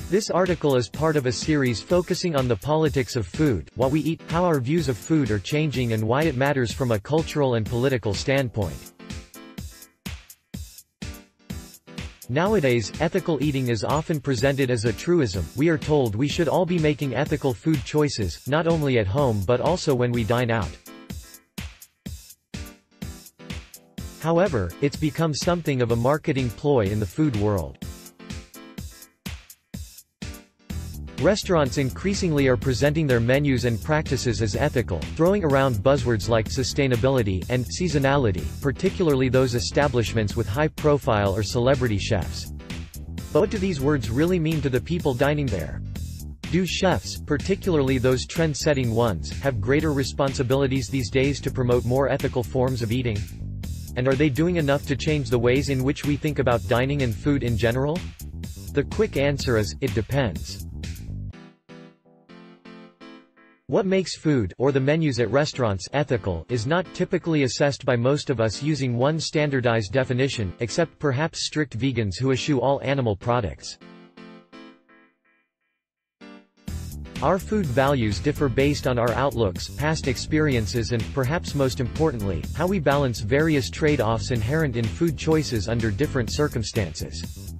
This article is part of a series focusing on the politics of food, what we eat, how our views of food are changing and why it matters from a cultural and political standpoint. Nowadays, ethical eating is often presented as a truism. We are told we should all be making ethical food choices, not only at home but also when we dine out. However, it's become something of a marketing ploy in the food world. Restaurants increasingly are presenting their menus and practices as ethical, throwing around buzzwords like sustainability and seasonality, particularly those establishments with high profile or celebrity chefs. But what do these words really mean to the people dining there? Do chefs, particularly those trend-setting ones, have greater responsibilities these days to promote more ethical forms of eating? And are they doing enough to change the ways in which we think about dining and food in general? The quick answer is, it depends. What makes food, or the menus at restaurants, ethical, is not typically assessed by most of us using one standardized definition, except perhaps strict vegans who eschew all animal products. Our food values differ based on our outlooks, past experiences and, perhaps most importantly, how we balance various trade-offs inherent in food choices under different circumstances.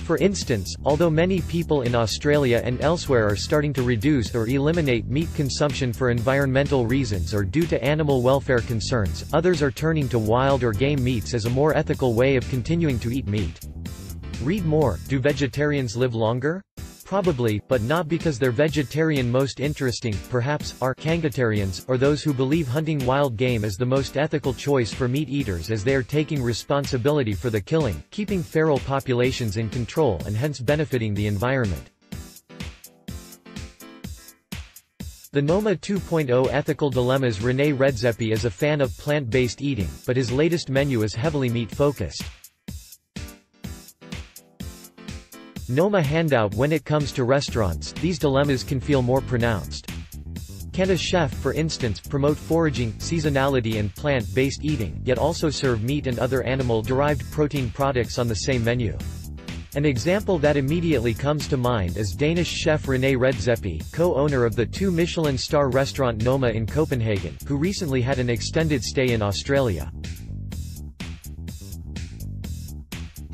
For instance, although many people in Australia and elsewhere are starting to reduce or eliminate meat consumption for environmental reasons or due to animal welfare concerns, others are turning to wild or game meats as a more ethical way of continuing to eat meat. Read more. Do vegetarians live longer? Probably, but not because they're vegetarian. Most interesting, perhaps, are kangatarians, or those who believe hunting wild game is the most ethical choice for meat eaters as they are taking responsibility for the killing, keeping feral populations in control and hence benefiting the environment. The Noma 2.0 Ethical Dilemmas. René Redzepi is a fan of plant-based eating, but his latest menu is heavily meat-focused. Noma handout. When it comes to restaurants, these dilemmas can feel more pronounced. Can a chef, for instance, promote foraging, seasonality and plant-based eating, yet also serve meat and other animal-derived protein products on the same menu? An example that immediately comes to mind is Danish chef René Redzepi, co-owner of the 2 Michelin star restaurant Noma in Copenhagen, who recently had an extended stay in Australia.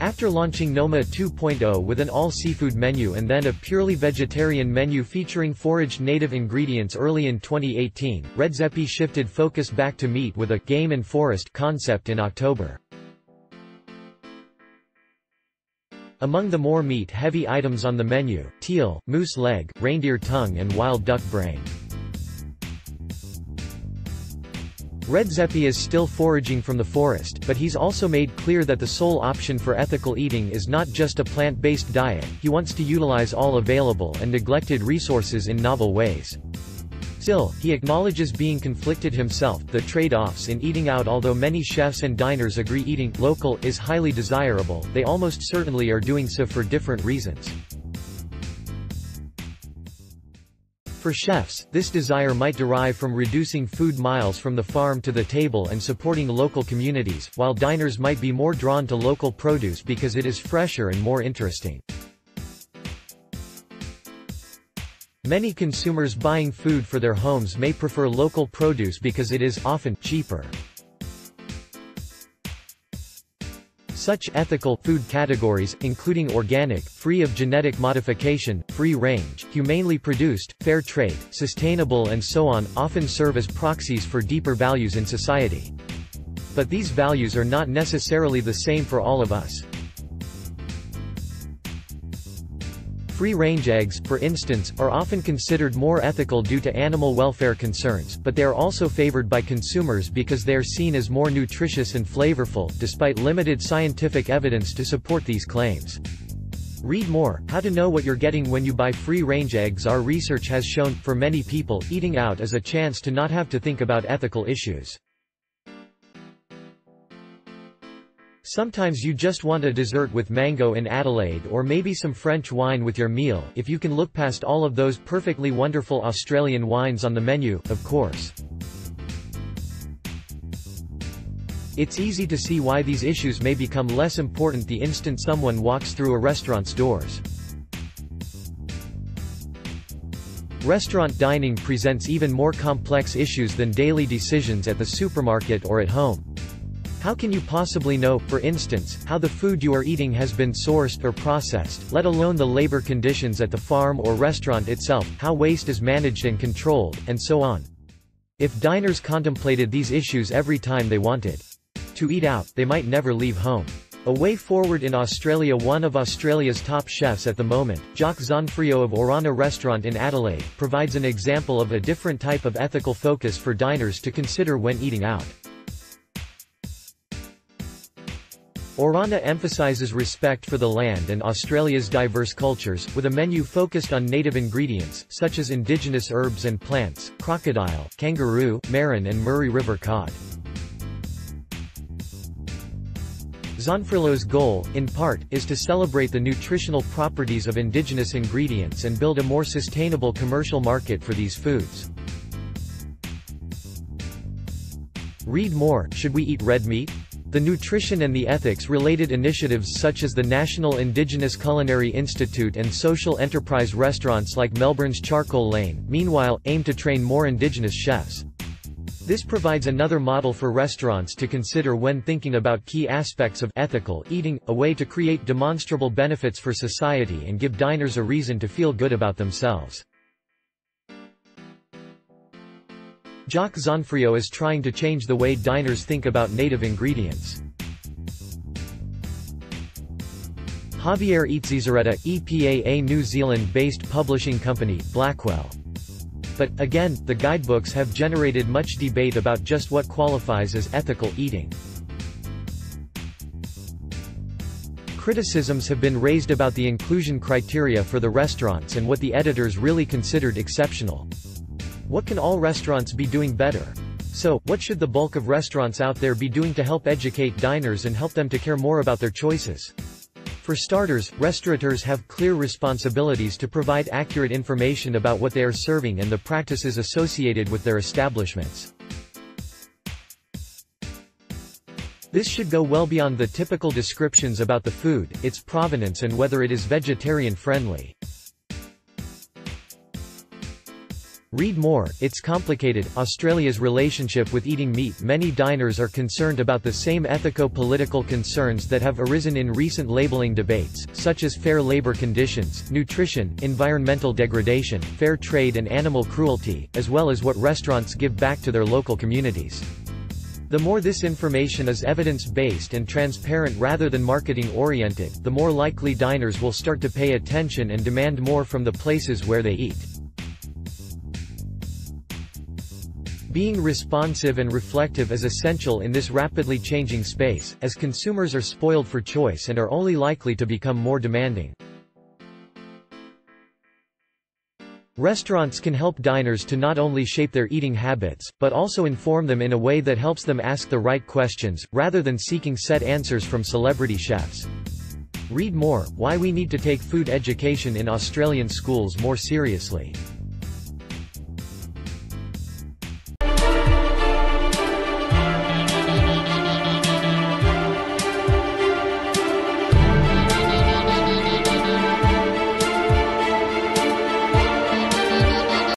After launching Noma 2.0 with an all-seafood menu and then a purely vegetarian menu featuring foraged native ingredients early in 2018, Redzepi shifted focus back to meat with a «game and forest» concept in October. Among the more meat-heavy items on the menu, teal, moose leg, reindeer tongue and wild duck brain. Redzepi is still foraging from the forest, but he's also made clear that the sole option for ethical eating is not just a plant-based diet. He wants to utilize all available and neglected resources in novel ways. Still, he acknowledges being conflicted himself. The trade-offs in eating out. Although many chefs and diners agree eating local is highly desirable, they almost certainly are doing so for different reasons. For chefs, this desire might derive from reducing food miles from the farm to the table and supporting local communities, while diners might be more drawn to local produce because it is fresher and more interesting. Many consumers buying food for their homes may prefer local produce because it is often cheaper. Such ethical food categories, including organic, free of genetic modification, free-range, humanely produced, fair trade, sustainable and so on, often serve as proxies for deeper values in society. But these values are not necessarily the same for all of us. Free-range eggs, for instance, are often considered more ethical due to animal welfare concerns, but they are also favored by consumers because they are seen as more nutritious and flavorful, despite limited scientific evidence to support these claims. Read more. How to know what you're getting when you buy free-range eggs. Our research has shown, for many people, eating out is a chance to not have to think about ethical issues. Sometimes you just want a dessert with mango in Adelaide or maybe some French wine with your meal, if you can look past all of those perfectly wonderful Australian wines on the menu, of course. It's easy to see why these issues may become less important the instant someone walks through a restaurant's doors. Restaurant dining presents even more complex issues than daily decisions at the supermarket or at home. How can you possibly know, for instance, how the food you are eating has been sourced or processed, let alone the labor conditions at the farm or restaurant itself, how waste is managed and controlled, and so on? If diners contemplated these issues every time they wanted to eat out, they might never leave home. A way forward in Australia. One of Australia's top chefs at the moment, Jacques Zonfrio of Orana Restaurant in Adelaide, provides an example of a different type of ethical focus for diners to consider when eating out. Orana emphasises respect for the land and Australia's diverse cultures, with a menu focused on native ingredients, such as indigenous herbs and plants, crocodile, kangaroo, marron and Murray River cod. Zonfrillo's goal, in part, is to celebrate the nutritional properties of indigenous ingredients and build a more sustainable commercial market for these foods. Read more. Should we eat red meat? The nutrition and the ethics-related initiatives such as the National Indigenous Culinary Institute and social enterprise restaurants like Melbourne's Charcoal Lane, meanwhile, aim to train more Indigenous chefs. This provides another model for restaurants to consider when thinking about key aspects of ethical eating, a way to create demonstrable benefits for society and give diners a reason to feel good about themselves. Jacques Zonfrio is trying to change the way diners think about native ingredients. Javier Itzizarreta, EPA, a New Zealand-based publishing company, Blackwell. But, again, the guidebooks have generated much debate about just what qualifies as ethical eating. Criticisms have been raised about the inclusion criteria for the restaurants and what the editors really considered exceptional. What can all restaurants be doing better? So, what should the bulk of restaurants out there be doing to help educate diners and help them to care more about their choices? For starters, restaurateurs have clear responsibilities to provide accurate information about what they are serving and the practices associated with their establishments. This should go well beyond the typical descriptions about the food, its provenance and whether it is vegetarian-friendly. Read more. It's complicated. Australia's relationship with eating meat. Many diners are concerned about the same ethico-political concerns that have arisen in recent labelling debates, such as fair labour conditions, nutrition, environmental degradation, fair trade and animal cruelty, as well as what restaurants give back to their local communities. The more this information is evidence-based and transparent rather than marketing-oriented, the more likely diners will start to pay attention and demand more from the places where they eat. Being responsive and reflective is essential in this rapidly changing space, as consumers are spoiled for choice and are only likely to become more demanding. Restaurants can help diners to not only shape their eating habits, but also inform them in a way that helps them ask the right questions, rather than seeking set answers from celebrity chefs. Read more. Why we need to take food education in Australian schools more seriously.